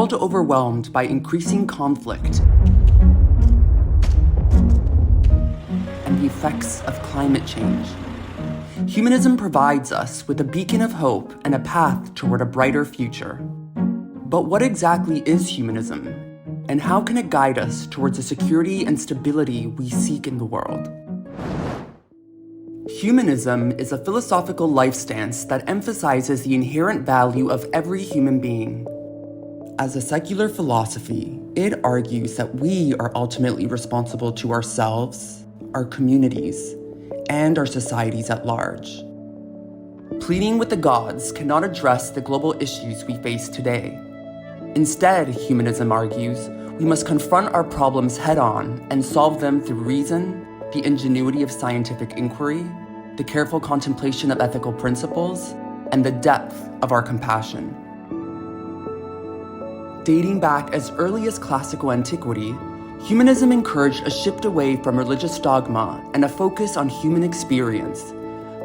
world overwhelmed by increasing conflict and the effects of climate change, humanism provides us with a beacon of hope and a path toward a brighter future. But what exactly is humanism, and how can it guide us towards the security and stability we seek in the world? Humanism is a philosophical life stance that emphasizes the inherent value of every human being. As a secular philosophy, it argues that we are ultimately responsible to ourselves, our communities, and our societies at large. Pleading with the gods cannot address the global issues we face today. Instead, humanism argues, we must confront our problems head-on and solve them through reason, the ingenuity of scientific inquiry, the careful contemplation of ethical principles, and the depth of our compassion. Dating back as early as classical antiquity, humanism encouraged a shift away from religious dogma and a focus on human experience,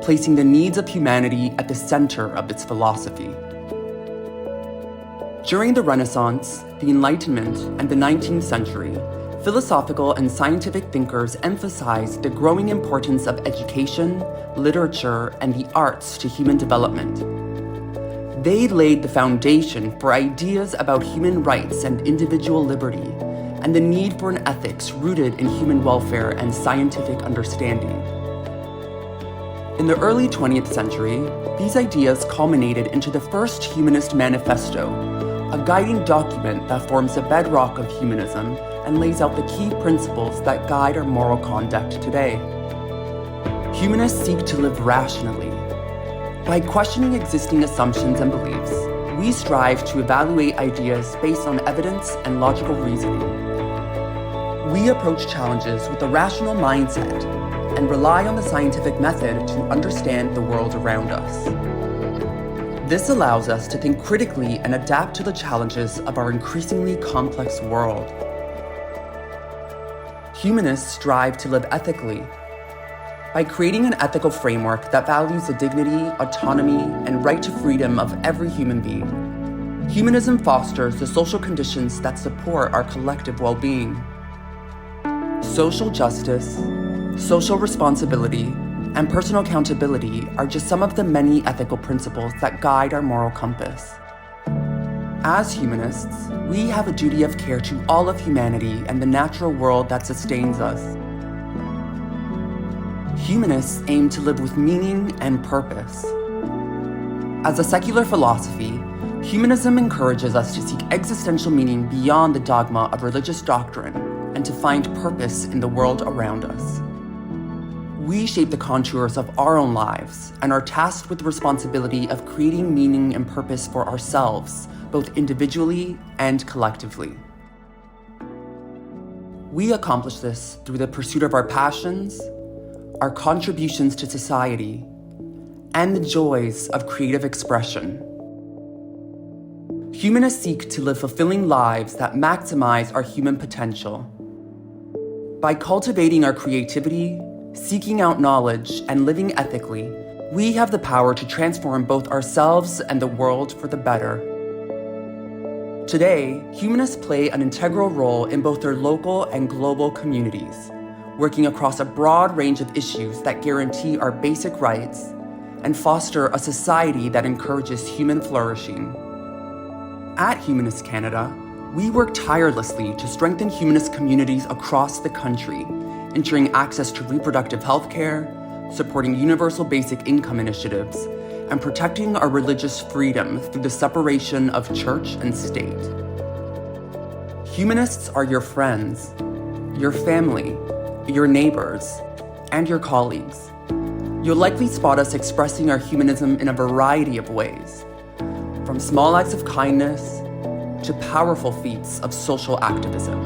placing the needs of humanity at the center of its philosophy. During the Renaissance, the Enlightenment, and the 19th century, philosophical and scientific thinkers emphasized the growing importance of education, literature, and the arts to human development. They laid the foundation for ideas about human rights and individual liberty, and the need for an ethics rooted in human welfare and scientific understanding. In the early 20th century, these ideas culminated into the first Humanist Manifesto, a guiding document that forms the bedrock of humanism and lays out the key principles that guide our moral conduct today. Humanists seek to live rationally. By questioning existing assumptions and beliefs, we strive to evaluate ideas based on evidence and logical reasoning. We approach challenges with a rational mindset and rely on the scientific method to understand the world around us. This allows us to think critically and adapt to the challenges of our increasingly complex world. Humanists strive to live ethically. By creating an ethical framework that values the dignity, autonomy, and right to freedom of every human being, humanism fosters the social conditions that support our collective well-being. Social justice, social responsibility, and personal accountability are just some of the many ethical principles that guide our moral compass. As humanists, we have a duty of care to all of humanity and the natural world that sustains us. Humanists aim to live with meaning and purpose. As a secular philosophy, humanism encourages us to seek existential meaning beyond the dogma of religious doctrine and to find purpose in the world around us. We shape the contours of our own lives and are tasked with the responsibility of creating meaning and purpose for ourselves, both individually and collectively. We accomplish this through the pursuit of our passions, our contributions to society, and the joys of creative expression. Humanists seek to live fulfilling lives that maximize our human potential. By cultivating our creativity, seeking out knowledge, and living ethically, we have the power to transform both ourselves and the world for the better. Today, humanists play an integral role in both their local and global communities, working across a broad range of issues that guarantee our basic rights and foster a society that encourages human flourishing. At Humanist Canada, we work tirelessly to strengthen humanist communities across the country, ensuring access to reproductive health care, supporting universal basic income initiatives, and protecting our religious freedom through the separation of church and state. Humanists are your friends, your family, your neighbors, and your colleagues. You'll likely spot us expressing our humanism in a variety of ways, from small acts of kindness to powerful feats of social activism.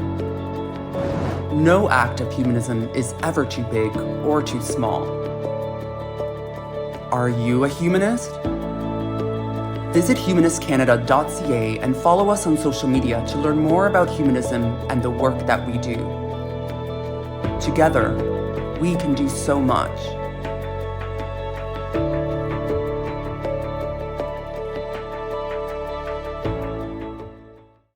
No act of humanism is ever too big or too small. Are you a humanist? Visit humanistcanada.ca and follow us on social media to learn more about humanism and the work that we do. Together, we can do so much.